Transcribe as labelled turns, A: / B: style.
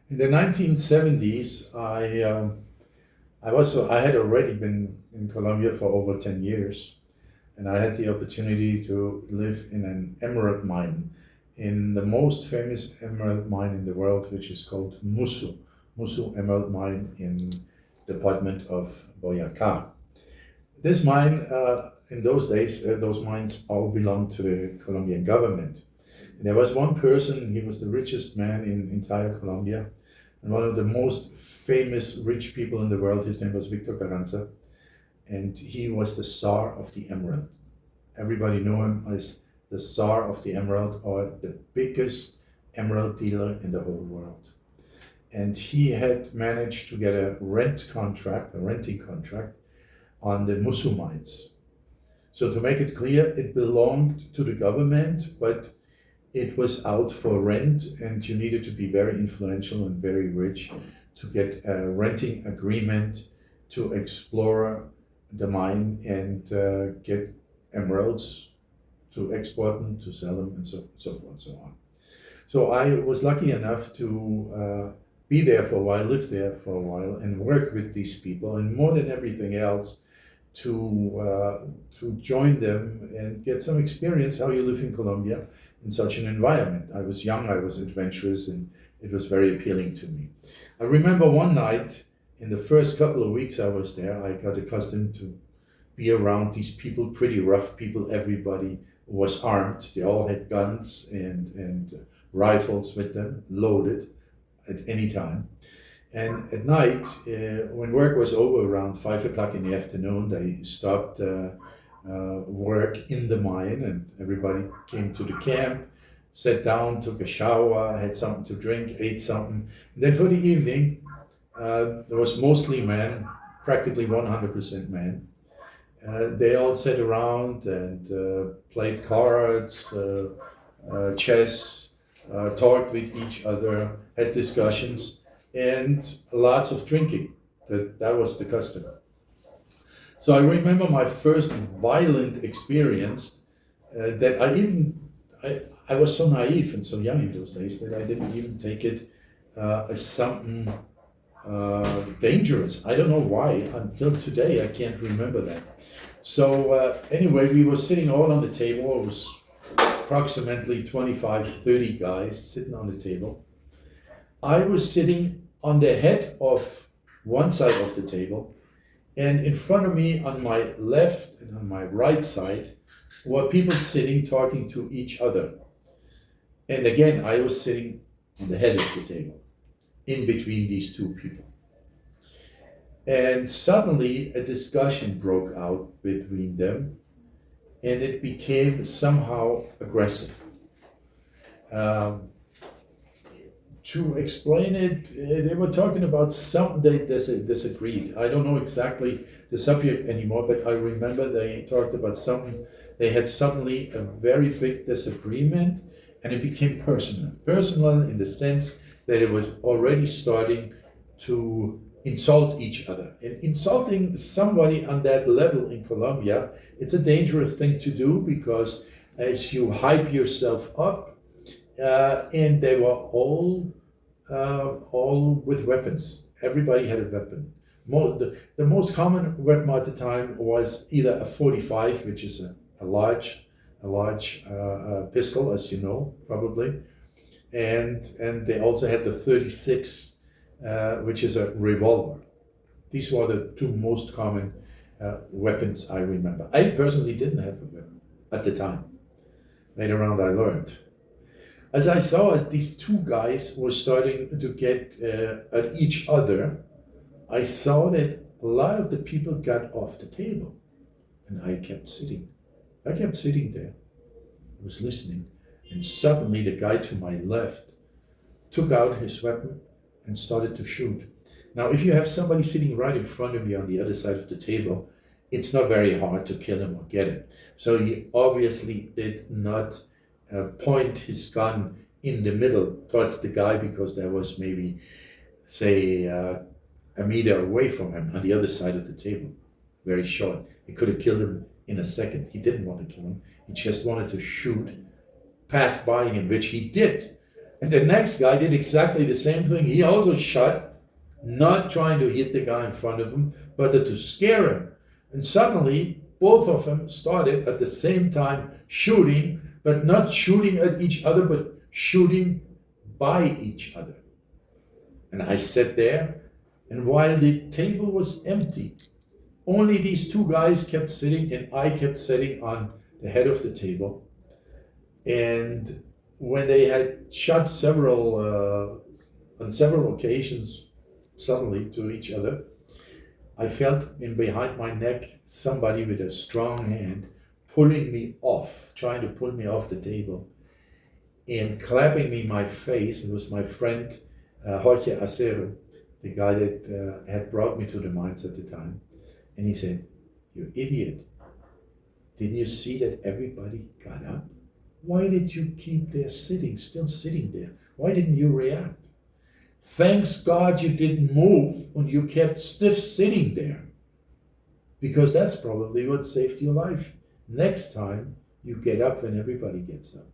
A: In the 1970s, I had already been in Colombia for over 10 years, and I had the opportunity to live in an emerald mine, in the most famous emerald mine in the world, which is called Musu Emerald Mine in the department of Boyacá. This mine, in those days, those mines all belonged to the Colombian government. And there was one person, he was the richest man in entire Colombia, and one of the most famous rich people in the world. His name was Victor Carranza, and he was the Tsar of the Emerald. Everybody knew him as the Tsar of the Emerald, or the biggest emerald dealer in the whole world. And he had managed to get a renting contract on the Musu mines. So to make it clear, it belonged to the government, but it was out for rent, and you needed to be very influential and very rich to get a renting agreement to explore the mine and get emeralds to export them, to sell them, and so forth and so on. So I was lucky enough to be there for a while, live there for a while, and work with these people, and more than everything else, to join them and get some experience how you live in Colombia in such an environment. I was young, I was adventurous, and it was very appealing to me. I remember one night, in the first couple of weeks I was there, I got accustomed to be around these people, pretty rough people. Everybody was armed. They all had guns and rifles with them, loaded at any time. And at night, when work was over around 5 o'clock in the afternoon, they stopped work in the mine, and everybody came to the camp, sat down, took a shower, had something to drink, ate something. And then for the evening, there was mostly men, practically 100% men. They all sat around and played cards, chess, talked with each other, had discussions, and lots of drinking. That was the custom. So I remember my first violent experience that I was so naive and so young in those days that I didn't even take it as something dangerous. I don't know why. Until today, I can't remember that. So anyway, we were sitting all on the table. It was approximately 25, 30 guys sitting on the table. I was sitting on the head of one side of the table, and in front of me on my left and on my right side were people sitting talking to each other. And again, I was sitting on the head of the table, in between these two people. And suddenly a discussion broke out between them, and it became somehow aggressive. To explain it, they were talking about something they disagreed. I don't know exactly the subject anymore, but I remember they talked about something. They had suddenly a very big disagreement, and it became personal. Personal in the sense that it was already starting to insult each other. And insulting somebody on that level in Colombia, it's a dangerous thing to do, because as you hype yourself up, and they were all with weapons. Everybody had a weapon. The most common weapon at the time was either a 45, which is a large pistol, as you know, probably, and they also had the 36, which is a revolver. These were the two most common weapons I remember. I personally didn't have a weapon at the time. Later on, I learned. As I saw, as these two guys were starting to get at each other, I saw that a lot of the people got off the table, and I kept sitting. I kept sitting there. I was listening, and suddenly the guy to my left took out his weapon and started to shoot. Now, if you have somebody sitting right in front of you on the other side of the table, it's not very hard to kill him or get him. So he obviously did not point his gun in the middle towards the guy, because there was maybe, say, a meter away from him on the other side of the table, very short. He could have killed him in a second. He didn't want to kill him. He just wanted to shoot, pass by him, which he did. And the next guy did exactly the same thing. He also shot, not trying to hit the guy in front of him, but to scare him. And suddenly, both of them started at the same time shooting, but not shooting at each other, but shooting by each other. And I sat there, and while the table was empty, only these two guys kept sitting, and I kept sitting on the head of the table. And when they had shot on several occasions, suddenly to each other, I felt in behind my neck somebody with a strong hand pulling me off, trying to pull me off the table, and clapping me in my face. It was my friend Jorge Acero, the guy that had brought me to the mines at the time. And he said, "You idiot, didn't you see that everybody got up? Why did you keep there still sitting there? Why didn't you react? Thanks God you didn't move and you kept stiff sitting there. Because that's probably what saved your life. Next time, you get up when everybody gets up."